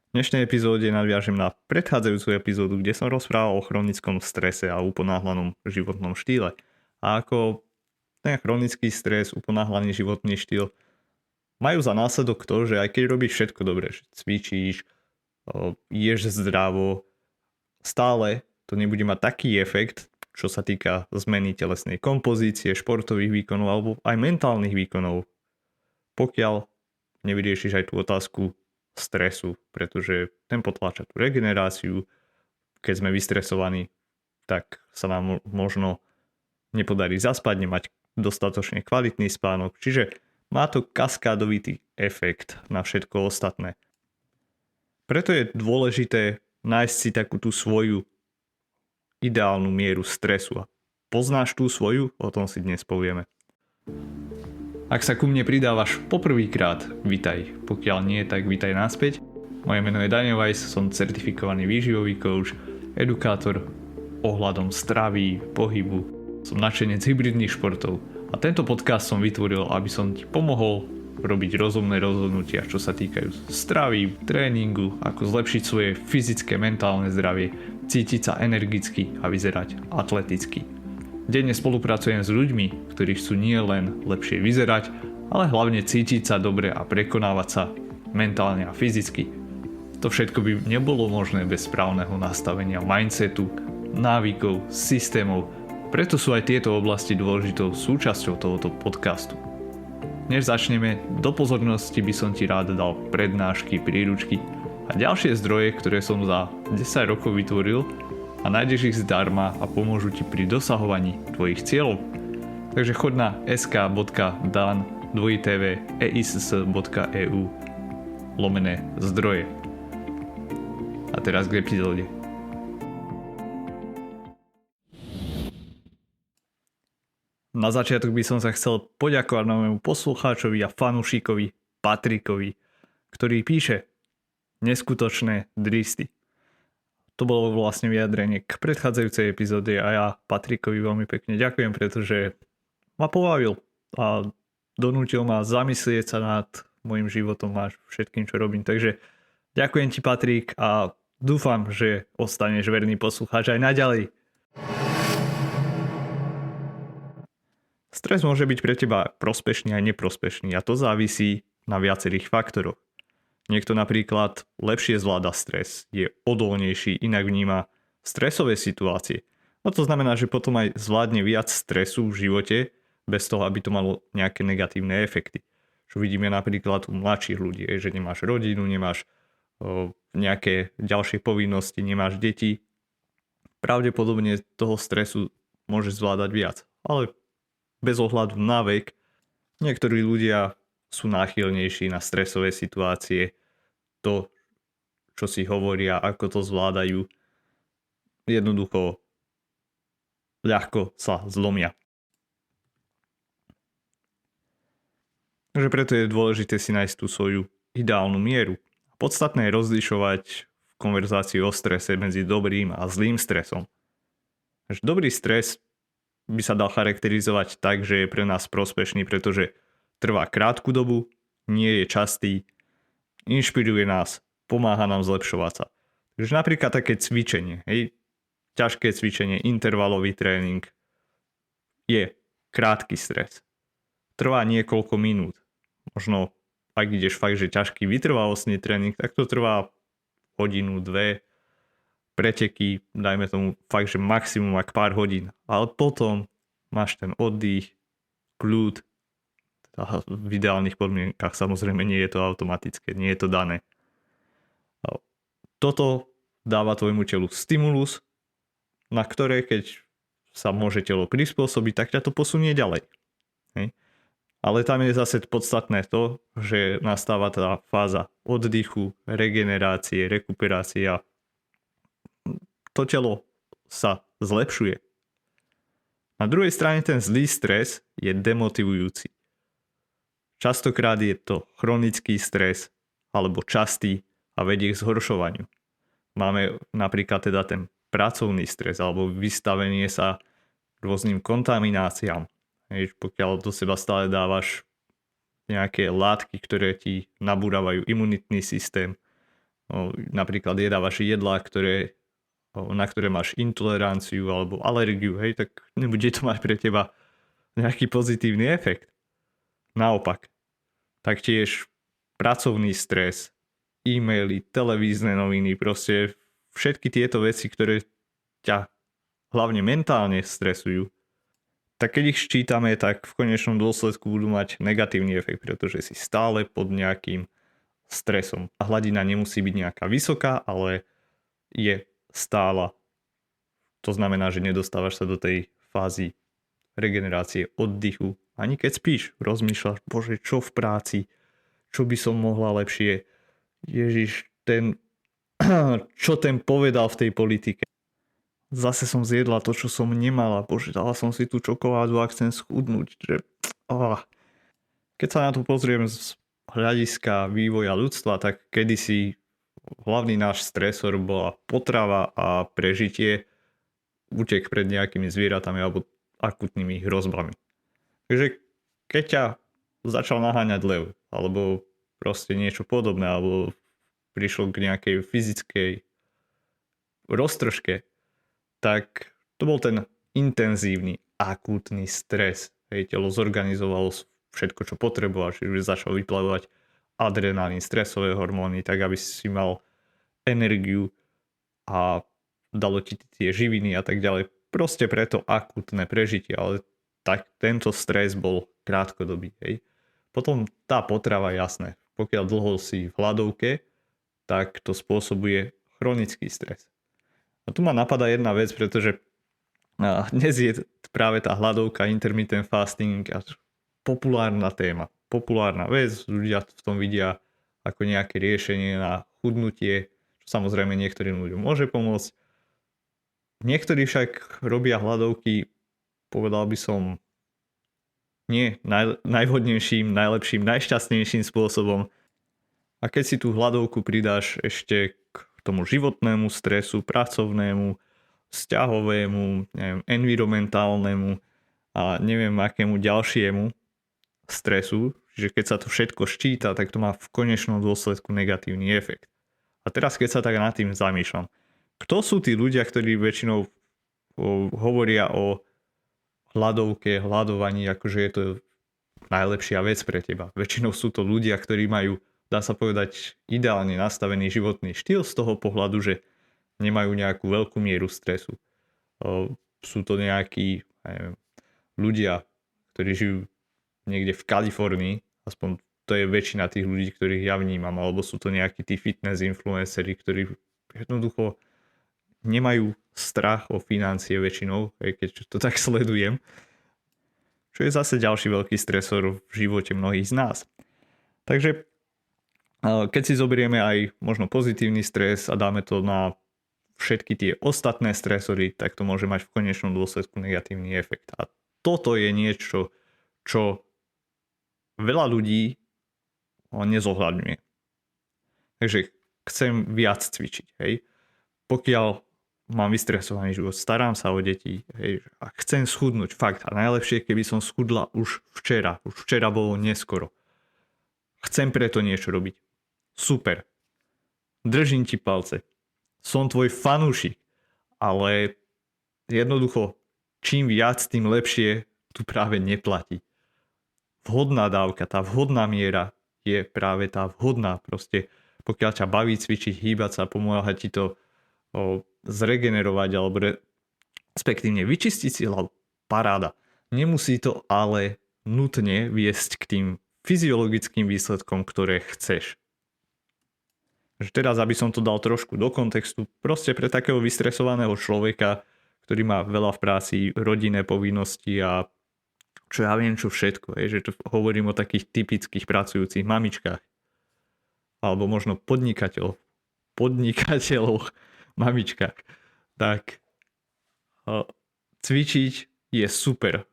V dnešnej epizóde nadviažem na predchádzajúcu epizódu, kde som rozprával o chronickom strese a uponáhlanom životnom štýle. A ako ten chronický stres, uponáhlaný životný štýl majú za následok to, že aj keď robíš všetko dobre, že cvičíš, ješ zdravo, stále to nebude mať taký efekt, čo sa týka zmeny telesnej kompozície, športových výkonov alebo aj mentálnych výkonov, pokiaľ nevyriešiš aj tú otázku stresu, pretože ten potláča tú regeneráciu. Keď sme vystresovaní, tak sa nám možno nepodarí zaspať, nemať dostatočne kvalitný spánok. Čiže má to kaskádovitý efekt na všetko ostatné. Preto je dôležité nájsť si takú tú svoju ideálnu mieru stresu. A poznáš tú svoju? O tom si dnes povieme. Ak sa ku mne pridávaš poprvýkrát, vitaj. Pokiaľ nie, tak vitaj naspäť. Moje meno je Daniel Weiss, som certifikovaný výživový coach, edukátor ohľadom stravy, pohybu. Som nadšenec hybridných športov a tento podcast som vytvoril, aby som ti pomohol robiť rozumné rozhodnutia, čo sa týkajú stravy, tréningu, ako zlepšiť svoje fyzické, mentálne zdravie, cítiť sa energicky a vyzerať atleticky. Denne spolupracujem s ľuďmi, ktorí chcú nie len lepšie vyzerať, ale hlavne cítiť sa dobre a prekonávať sa mentálne a fyzicky. To všetko by nebolo možné bez správneho nastavenia mindsetu, návykov, systémov, preto sú aj tieto oblasti dôležitou súčasťou tohoto podcastu. Než začneme, do pozornosti by som ti rád dal prednášky, príručky a ďalšie zdroje, ktoré som za 10 rokov vytvoril, a nájdeš ich zdarma a pomôžu ti pri dosahovaní tvojich cieľov. Takže choď na sk.dan.eiss.eu/zdroje. A teraz k epizóde. Na začiatok by som sa chcel poďakovať novému poslucháčovi a fanúšikovi Patrikovi, ktorý píše neskutočné dristy. To bolo vlastne vyjadrenie k predchádzajúcej epizóde a ja Patrikovi veľmi pekne ďakujem, pretože ma pobavil a donútil ma zamyslieť sa nad môjim životom a všetkým, čo robím. Takže ďakujem ti, Patrik, a dúfam, že ostaneš verný poslucháč aj naďalej. Stres môže byť pre teba prospešný aj neprospešný a to závisí na viacerých faktoroch. Niekto napríklad lepšie zvláda stres, je odolnejší, inak vníma stresové situácie. No to znamená, že potom aj zvládne viac stresu v živote, bez toho, aby to malo nejaké negatívne efekty. Čo vidíme napríklad u mladších ľudí, že nemáš rodinu, nemáš nejaké ďalšie povinnosti, nemáš deti. Pravdepodobne toho stresu môžeš zvládať viac. Ale bez ohľadu na vek, niektorí ľudia sú náchylnejší na stresové situácie, to, čo si hovoria, ako to zvládajú, jednoducho ľahko sa zlomia. Takže preto je dôležité si nájsť tú svoju ideálnu mieru. Podstatné je rozlišovať v konverzácii o strese medzi dobrým a zlým stresom. Dobrý stres by sa dal charakterizovať tak, že je pre nás prospešný, pretože trvá krátku dobu, nie je častý, inšpiruje nás, pomáha nám zlepšovať sa. Takže napríklad také cvičenie, ťažké cvičenie, intervalový tréning je krátky stres. Trvá niekoľko minút. Možno ak ideš fakt, že ťažký vytrvalostný tréning, tak to trvá hodinu, dve. Preteky, dajme tomu fakt, že maximum ak pár hodín. Ale potom máš ten oddych, kľud. V ideálnych podmienkach samozrejme nie je to automatické, nie je to dané. Toto dáva tvojmu telu stimulus, na ktoré keď sa môže telo prispôsobiť, tak ťa to posunie ďalej. Ale tam je zase podstatné to, že nastáva tá fáza oddychu, regenerácie, rekuperácie a to telo sa zlepšuje. Na druhej strane ten zlý stres je demotivujúci. Častokrát je to chronický stres alebo častý a vedie k zhoršovaniu. Máme napríklad teda ten pracovný stres alebo vystavenie sa rôznym kontamináciám. Pokiaľ do seba stále dávaš nejaké látky, ktoré ti nabúravajú imunitný systém, napríklad jedávaš jedlá, na ktoré máš intoleranciu alebo alergiu, hej, tak nebude to mať pre teba nejaký pozitívny efekt. Naopak. Taktiež pracovný stres, e-maily, televízne noviny, proste všetky tieto veci, ktoré ťa hlavne mentálne stresujú, tak keď ich ščítame, tak v konečnom dôsledku budú mať negatívny efekt, pretože si stále pod nejakým stresom. A hladina nemusí byť nejaká vysoká, ale je stála. To znamená, že nedostávaš sa do tej fázy regenerácie, oddychu. Ani keď spíš, rozmýšľaš, bože, čo v práci, čo by som mohla lepšie. Ježiš, čo ten povedal v tej politike. Zase som zjedla to, čo som nemala. Bože, dala som si tú čokoládu a chcem schudnúť. Keď sa na to pozriem z hľadiska vývoja ľudstva, tak kedysi hlavný náš stresor bola potrava a prežitie, útek pred nejakými zvieratami alebo akutnými hrozbami. Takže keď ťa začal naháňať lev, alebo proste niečo podobné, alebo prišlo k nejakej fyzickej roztržke, tak to bol ten intenzívny, akútny stres. Hej, telo zorganizovalo všetko, čo potreboval, čiže začal vyplavovať adrenalín, stresové hormóny, tak aby si mal energiu a dalo ti tie živiny a tak ďalej. Proste preto akútne prežitie, ale tak tento stres bol krátkodobý. Hej. Potom tá potrava, jasné, pokiaľ dlho si v hladovke, tak to spôsobuje chronický stres. A tu ma napadá jedna vec, pretože dnes je práve tá hladovka, intermittent fasting, populárna téma, populárna vec, ľudia v tom vidia ako nejaké riešenie na chudnutie, čo samozrejme niektorým ľuďom môže pomôcť. Niektorí však robia hladovky, povedal by som, nie najvhodnejším, najlepším, najšťastnejším spôsobom. A keď si tú hladovku pridáš ešte k tomu životnému stresu, pracovnému, vzťahovému, neviem, environmentálnemu a neviem akému ďalšiemu stresu, že keď sa to všetko ščíta, tak to má v konečnom dôsledku negatívny efekt. A teraz keď sa tak nad tým zamýšľam, kto sú tí ľudia, ktorí väčšinou hovoria o hladovke, hladovaní, akože je to najlepšia vec pre teba. Väčšinou sú to ľudia, ktorí majú, dá sa povedať, ideálne nastavený životný štýl z toho pohľadu, že nemajú nejakú veľkú mieru stresu. Sú to nejakí ľudia, ktorí žijú niekde v Kalifornii, aspoň to je väčšina tých ľudí, ktorých ja vnímam, alebo sú to nejakí tí fitness influenceri, ktorí jednoducho nemajú strach o financie väčšinou, keď to tak sledujem. Čo je zase ďalší veľký stresor v živote mnohých z nás. Takže keď si zoberieme aj možno pozitívny stres a dáme to na všetky tie ostatné stresory, tak to môže mať v konečnom dôsledku negatívny efekt. A toto je niečo, čo veľa ľudí nezohľadňuje. Takže chcem viac cvičiť. Hej. Pokiaľ mám vystresovaný život, starám sa o deti, hej, a chcem schudnúť, fakt. A najlepšie, keby som schudla už včera. Už včera bolo neskoro. Chcem preto niečo robiť. Super. Držím ti palce. Som tvoj fanúšik. Ale jednoducho, čím viac, tým lepšie tu práve neplatí. Vhodná dávka, tá vhodná miera je práve tá vhodná. Proste pokiaľ ťa baví cvičiť, hýbať sa, pomáha ti to zregenerovať alebo respektívne vyčistiť si hlavu, paráda. Nemusí to ale nutne viesť k tým fyziologickým výsledkom, ktoré chceš. Teraz, aby som to dal trošku do kontextu, proste pre takého vystresovaného človeka, ktorý má veľa v práci, rodinné povinnosti a čo ja viem čo všetko, že tu hovorím o takých typických pracujúcich mamičkách alebo možno podnikateľoch, mamičkách, tak cvičiť je super.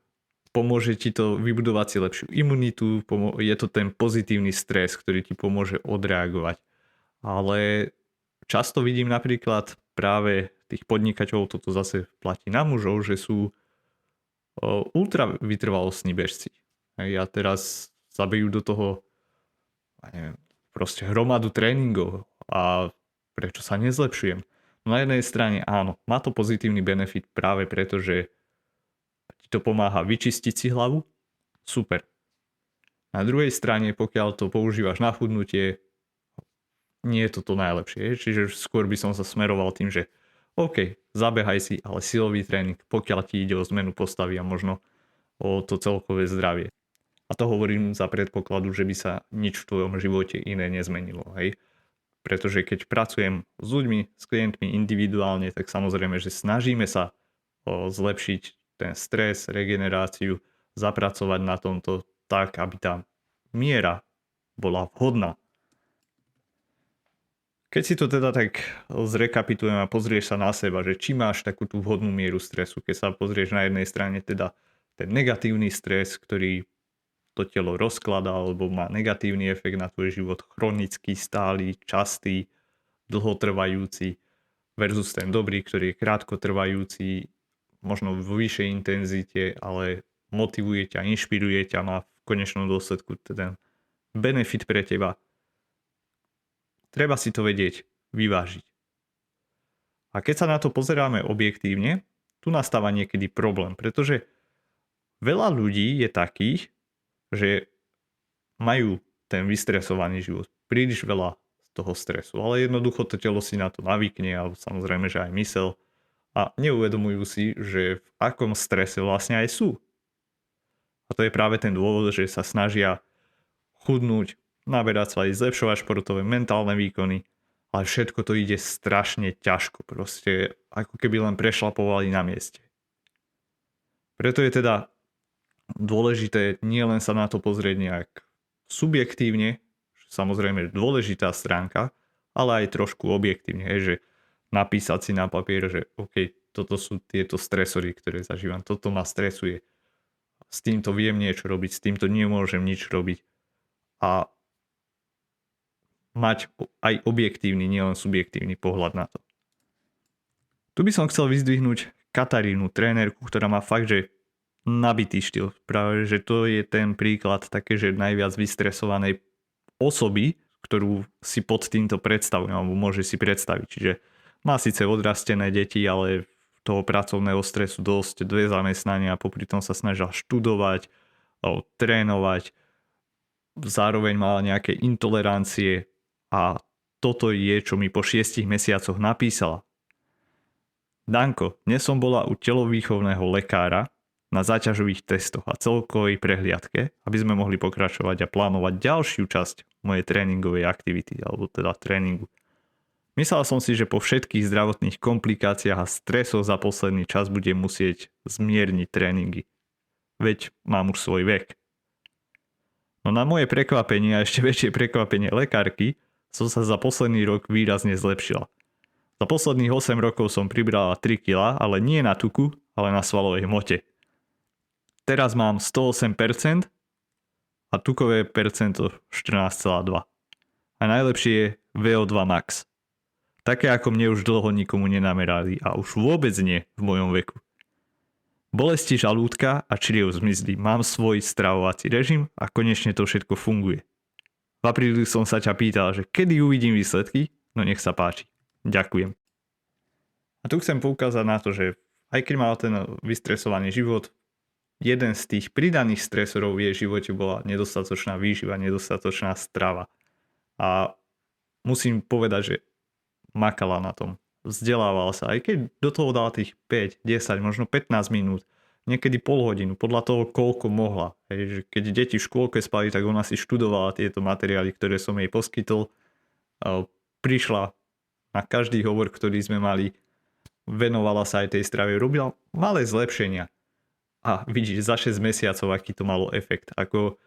Pomôže ti to vybudovať si lepšiu imunitu, je to ten pozitívny stres, ktorý ti pomôže odreagovať. Ale často vidím napríklad práve tých podnikateľov, toto zase platí na mužov, že sú ultra vytrvalostní bežci. Ja teraz zabijú do toho, neviem, proste hromadu tréningov a prečo sa nezlepšujem? No na jednej strane áno, má to pozitívny benefit práve preto, že ti to pomáha vyčistiť si hlavu, super. Na druhej strane, pokiaľ to používaš na chudnutie, nie je to najlepšie. Čiže skôr by som sa smeroval tým, že OK, zabehaj si, ale silový tréning, pokiaľ ti ide o zmenu postavy a možno o to celkové zdravie. A to hovorím za predpokladu, že by sa nič v tvojom živote iné nezmenilo. Hej? Pretože keď pracujem s ľuďmi, s klientmi individuálne, tak samozrejme, že snažíme sa zlepšiť ten stres, regeneráciu, zapracovať na tomto tak, aby tá miera bola vhodná. Keď si to teda tak zrekapitujem a pozrieš sa na seba, že či máš takú tú vhodnú mieru stresu, keď sa pozrieš na jednej strane teda ten negatívny stres, ktorý to telo rozkladá alebo má negatívny efekt na tvoj život, chronický, stály, častý, dlhotrvajúci versus ten dobrý, ktorý je krátkotrvajúci, možno v vyššej intenzite, ale motivuje ťa, inšpiruje ťa, má v konečnom dôsledku ten benefit pre teba. Treba si to vedieť vyvážiť. A keď sa na to pozeráme objektívne, tu nastáva niekedy problém, pretože veľa ľudí je takých, že majú ten vystresovaný život, príliš veľa z toho stresu, ale jednoducho to telo si na to navykne, alebo samozrejme, že aj mysel, a neuvedomujú si, že v akom strese vlastne aj sú. A to je práve ten dôvod, že sa snažia chudnúť, naberať sa aj zlepšovať športové mentálne výkony, ale všetko to ide strašne ťažko, proste ako keby len prešlapovali na mieste. Preto je teda dôležité nielen sa na to pozrieť nejak subjektívne, samozrejme dôležitá stránka, ale aj trošku objektívne, že napísať si na papier, že OK, toto sú tieto stresory, ktoré zažívam, toto ma stresuje, s týmto viem niečo robiť, s týmto nemôžem nič robiť a mať aj objektívny, nielen subjektívny pohľad na to. Tu by som chcel vyzdvihnúť Katarínu, trénerku, ktorá má fakt, že nabitý štýl. Práve, že to je ten príklad také, že najviac vystresovanej osoby, ktorú si pod týmto predstavujem, alebo môže si predstaviť. Čiže má síce odrastené deti, ale toho pracovného stresu dosť, 2 zamestnania, popri tom sa snažila študovať, trénovať, zároveň mala nejaké intolerancie a toto je, čo mi po 6 mesiacoch napísala. Danko, dnes som bola u telovýchovného lekára na záťažových testoch a celkovej prehliadke, aby sme mohli pokračovať a plánovať ďalšiu časť mojej tréningovej aktivity, alebo teda tréningu. Myslel som si, že po všetkých zdravotných komplikáciách a stresoch za posledný čas budem musieť zmierniť tréningy. Veď mám už svoj vek. No na moje prekvapenie a ešte väčšie prekvapenie lekárky som sa za posledný rok výrazne zlepšila. Za posledných 8 rokov som pribrala 3 kg, ale nie na tuku, ale na svalovej hmote. Teraz mám 108% a tukové percento 14,2. A najlepšie je VO2 max. Také ako mne už dlho nikomu nenamerali a už vôbec nie v mojom veku. Bolesti žalúdka a čriev zmizli, mám svoj stravovací režim a konečne to všetko funguje. V apríli som sa ťa pýtal, že kedy uvidím výsledky, no nech sa páči. Ďakujem. A tu chcem poukázať na to, že aj keď mal ten vystresovaný život, jeden z tých pridaných stresorov v jej živote bola nedostatočná výživa, nedostatočná strava. A musím povedať, že makala na tom. Vzdelávala sa, aj keď do toho dala tých 5, 10, možno 15 minút, niekedy pol hodinu, podľa toho, koľko mohla. Hej, že keď deti v škôlke spali, tak ona si študovala tieto materiály, ktoré som jej poskytol. Prišla na každý hovor, ktorý sme mali, venovala sa aj tej strave, robila malé zlepšenia. A vidíš, za 6 mesiacov, aký to malo efekt. Ako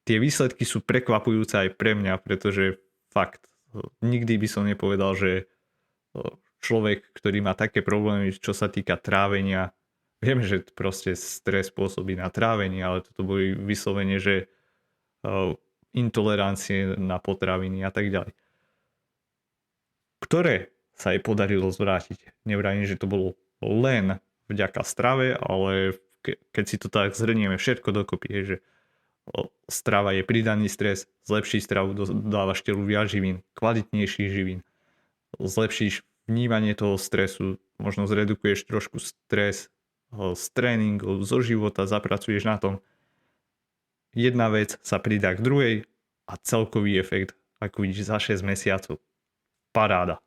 tie výsledky sú prekvapujúce aj pre mňa, pretože fakt, nikdy by som nepovedal, že človek, ktorý má také problémy, čo sa týka trávenia, viem, že proste stres pôsobí na trávenie, ale toto boli vyslovene, že intolerancie na potraviny a tak ďalej, ktoré sa jej podarilo zvrátiť. Nevrajím, že to bolo len vďaka strave, ale keď si to tak zhrnieme všetko dokopy, že strava je pridaný stres, zlepší stravu, dodávaš telu viac živín, kvalitnejších živín, zlepšíš vnímanie toho stresu, možno zredukuješ trošku stres z tréningu, zo života, zapracuješ na tom. Jedna vec sa pridá k druhej a celkový efekt, ako vidíš, za 6 mesiacov. Paráda.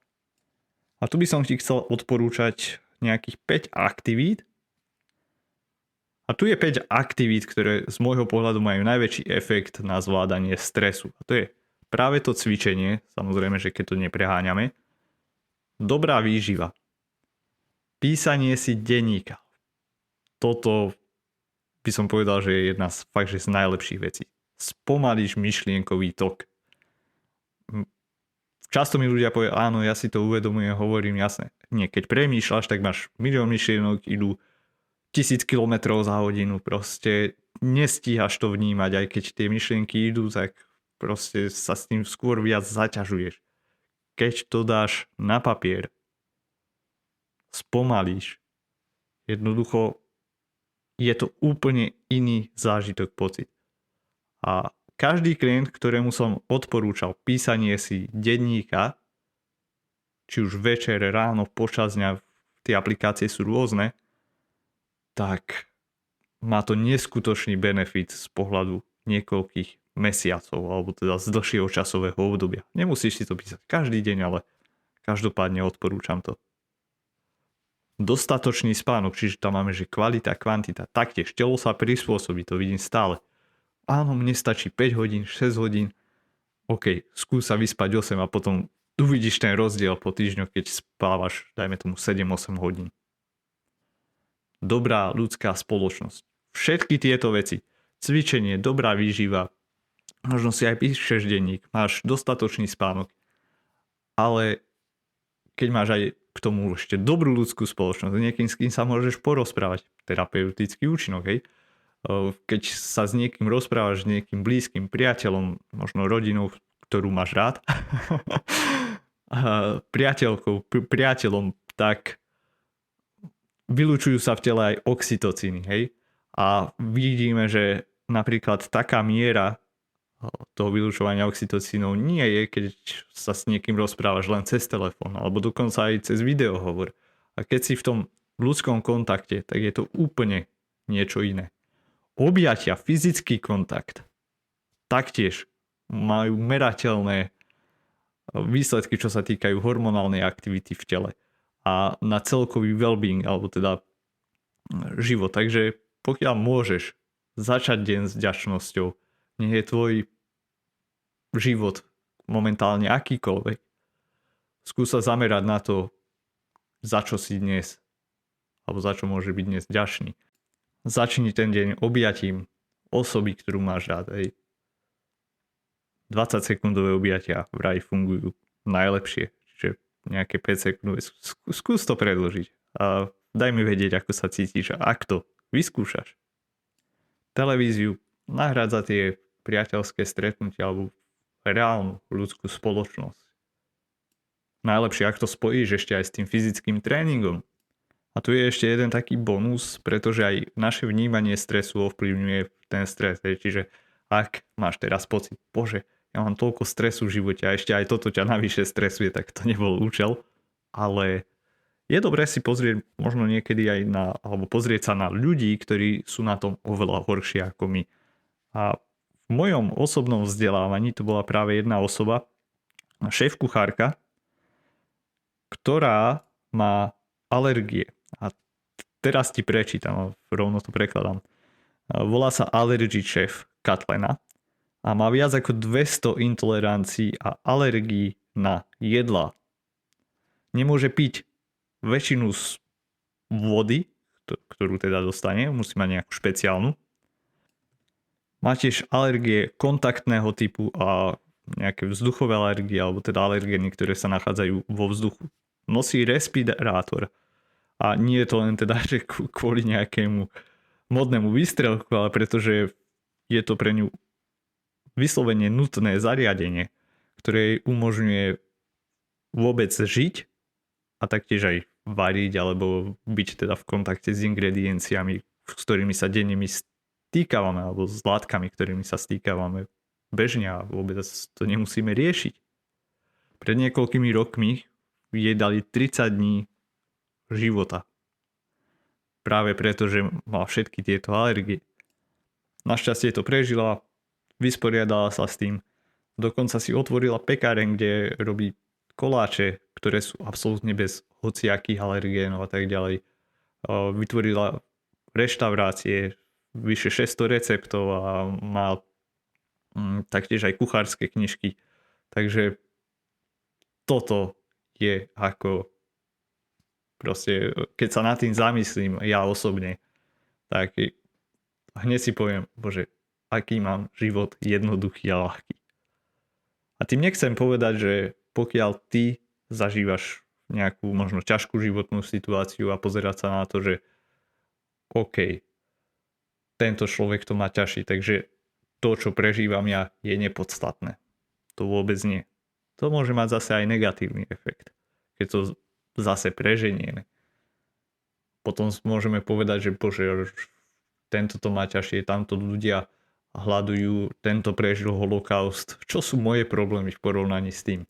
A tu by som ti chcel odporúčať nejakých 5 aktivít. A tu je 5 aktivít, ktoré z môjho pohľadu majú najväčší efekt na zvládanie stresu. A to je práve to cvičenie, samozrejme, že keď to nepreháňame. Dobrá výživa. Písanie si denníka. Toto by som povedal, že je jedna z najlepších vecí. Spomalíš myšlienkový tok. Často mi ľudia povedia, áno, ja si to uvedomujem, hovorím, jasne. Nie, keď premýšľaš, tak máš milión myšlienok, idú 1000 km za hodinu, proste nestíhaš to vnímať, aj keď tie myšlienky idú, tak proste sa s tým skôr viac zaťažuješ. Keď to dáš na papier, spomalíš, jednoducho je to úplne iný zážitok, pocit. A každý klient, ktorému som odporúčal písanie si denníka, či už večer, ráno, počas dňa, tie aplikácie sú rôzne, tak má to neskutočný benefit z pohľadu niekoľkých mesiacov, alebo teda z dlhšieho časového obdobia. Nemusíš si to písať každý deň, ale každopádne odporúčam to. Dostatočný spánok, čiže tam máme, že kvalita, kvantita, taktiež telo sa prispôsobí, to vidím stále. Áno, mne stačí 5 hodín, 6 hodín, OK, skús sa vyspať 8 a potom uvidíš ten rozdiel po týždňoch, keď spávaš, dajme tomu 7-8 hodín. Dobrá ľudská spoločnosť. Všetky tieto veci, cvičenie, dobrá výživa, možno si aj píšeš denník, máš dostatočný spánok, ale keď máš aj k tomu ešte dobrú ľudskú spoločnosť, niekým, s kým sa môžeš porozprávať, terapeutický účinok, hej. Keď sa s niekým rozprávaš, s niekým blízkym, priateľom, možno rodinou, ktorú máš rád, priateľkou, priateľom, tak vylučujú sa v tele aj oxytocíny, hej. A vidíme, že napríklad taká miera toho vylučovania oxytocínov nie je, keď sa s niekým rozprávaš len cez telefón, alebo dokonca aj cez videohovor. A keď si v tom ľudskom kontakte, tak je to úplne niečo iné. Objatia, fyzický kontakt taktiež majú merateľné výsledky, čo sa týkajú hormonálnej aktivity v tele a na celkový well-being, alebo teda život. Takže pokiaľ môžeš začať deň s vďačnosťou, nech je tvoj život momentálne akýkoľvek, skús sa zamerať na to, za čo si dnes, alebo za čo môže byť dnes vďačný. Začni ten deň objatím osoby, ktorú máš rád. 20-sekundové objatia vraj fungujú najlepšie. Čiže nejaké 5 sekundové. Skús to predložiť a daj mi vedieť, ako sa cítiš a ak to vyskúšaš. Televíziu nahrať za tie priateľské stretnutia alebo reálnu ľudskú spoločnosť. Najlepšie, ak to spojíš ešte aj s tým fyzickým tréningom. A tu je ešte jeden taký bonus, pretože aj naše vnímanie stresu ovplyvňuje ten stres. Čiže ak máš teraz pocit, bože, ja mám toľko stresu v živote a ešte aj toto ťa navyše stresuje, tak to nebol účel. Ale je dobré si pozrieť možno niekedy aj alebo pozrieť sa na ľudí, ktorí sú na tom oveľa horšie ako my. A v mojom osobnom vzdelávaní to bola práve jedna osoba, šéf-kuchárka, ktorá má alergie. A teraz ti prečítam, rovno to prekladám. Volá sa Allergy Chef Katlena a má viac ako 200 intolerancií a alergií na jedlá. Nemôže piť väčšinu z vody, ktorú teda dostane, musí mať nejakú špeciálnu. Má tiež alergie kontaktného typu a nejaké vzduchové alergie, alebo teda alergény, ktoré sa nachádzajú vo vzduchu. Nosí respirátor. A nie je to len teda, že kvôli nejakému modnému výstrelku, ale pretože je to pre ňu vyslovene nutné zariadenie, ktoré jej umožňuje vôbec žiť a taktiež aj variť alebo byť teda v kontakte s ingredienciami, s ktorými sa denne my stýkavame alebo s látkami, ktorými sa stýkavame bežne a vôbec to nemusíme riešiť. Pred niekoľkými rokmi jej dali 30 dní života. Práve preto, že má všetky tieto alergie. Našťastie to prežila, vysporiadala sa s tým. Dokonca si otvorila pekáreň, kde robí koláče, ktoré sú absolútne bez hociakých alergénov a tak ďalej. Vytvorila reštaurácie, vyše 600 receptov a má taktiež aj kuchárske knižky. Takže toto je ako proste, keď sa nad tým zamyslím ja osobne, tak hneď si poviem, bože, aký mám život jednoduchý a ľahký. A tým nechcem povedať, že pokiaľ ty zažívaš nejakú možno ťažkú životnú situáciu a pozerať sa na to, že OK, tento človek to má ťažší, takže to, čo prežívam ja, je nepodstatné. To vôbec nie. To môže mať zase aj negatívny efekt, keď to zase preženieme. Potom môžeme povedať, že bože, tento to má ťažšie, tamto ľudia hľadujú, tento prežil holokaust. Čo sú moje problémy v porovnaní s tým?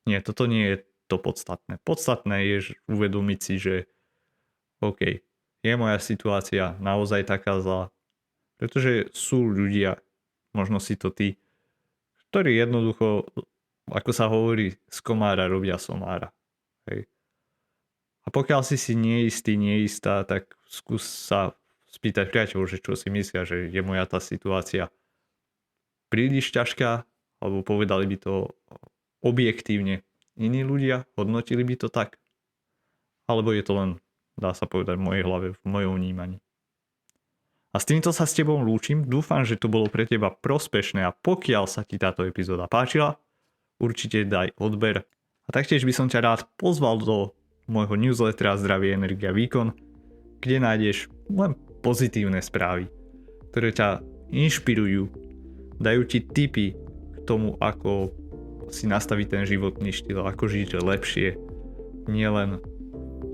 Nie, toto nie je to podstatné. Podstatné je uvedomiť si, že OK, je moja situácia naozaj taká zlá. Pretože sú ľudia, možno si to ty, ktorí jednoducho, ako sa hovorí, z komára robia somára. Hej. A pokiaľ si neistý, neistá, tak skús sa spýtať priateľov, že čo si myslia, že je moja tá situácia príliš ťažká, alebo povedali by to objektívne iní ľudia, hodnotili by to tak. Alebo je to len, dá sa povedať, v mojej hlave, v mojom vnímaní. A s týmto sa s tebou lúčim, dúfam, že to bolo pre teba prospešné a pokiaľ sa ti táto epizóda páčila, určite daj odber. A taktiež by som ťa rád pozval do môjho newslettera Zdravie, energia, výkon, kde nájdeš len pozitívne správy, ktoré ťa inšpirujú, dajú ti tipy k tomu, ako si nastaviť ten životný štýl, ako žiť lepšie, nielen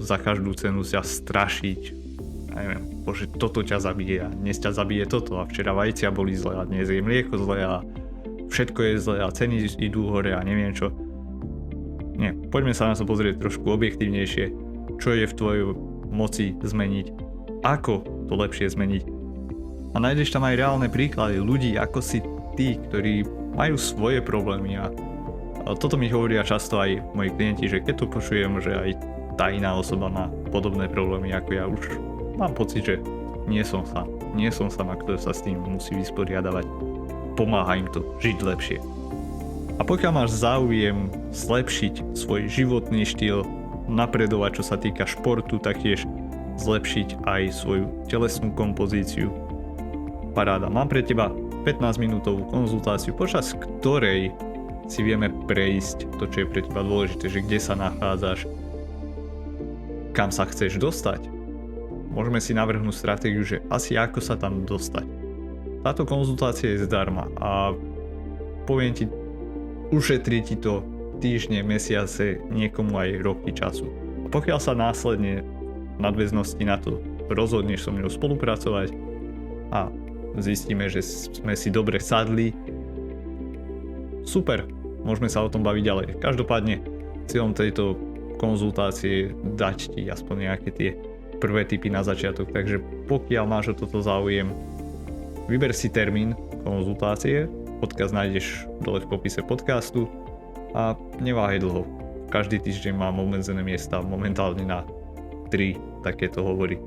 za každú cenu sa strašiť. Neviem, bože, toto ťa zabije a dnes ťa zabije toto a včera vajcia boli zlé a dnes je mlieko zlé a všetko je zlé a ceny idú hore a neviem čo. Nie, poďme sa na to pozrieť trošku objektívnejšie, čo je v tvojej moci zmeniť, ako to lepšie zmeniť. A nájdeš tam aj reálne príklady ľudí ako si tí, ktorí majú svoje problémy a toto mi hovoria často aj moji klienti, že keď to počujem, že aj tá iná osoba má podobné problémy ako ja, už mám pocit, že nie som sám, kto sa s tým musí vysporiadavať. Pomáha im to žiť lepšie. A pokiaľ máš záujem zlepšiť svoj životný štýl, napredovať čo sa týka športu, taktiež zlepšiť aj svoju telesnú kompozíciu, paráda. Mám pre teba 15 minútovú konzultáciu, počas ktorej si vieme prejsť to, čo je pre teba dôležité, že kde sa nachádzaš, kam sa chceš dostať. Môžeme si navrhnúť stratégiu, že asi ako sa tam dostať. Táto konzultácia je zdarma a poviem ti, ušetrí ti to týždne, mesiace, niekomu aj roky času. A pokiaľ sa následne v nadväznosti na to rozhodneš so mnou spolupracovať a zistíme, že sme si dobre sadli, super, môžeme sa o tom baviť ďalej. Každopádne cieľom tejto konzultácie dať ti aspoň nejaké tie prvé tipy na začiatok, takže pokiaľ máš o toto záujem, vyber si termín konzultácie, odkaz nájdeš dole v popise podcastu a neváhaj dlho. Každý týždeň mám obmedzené miesta momentálne na 3 takéto hovory.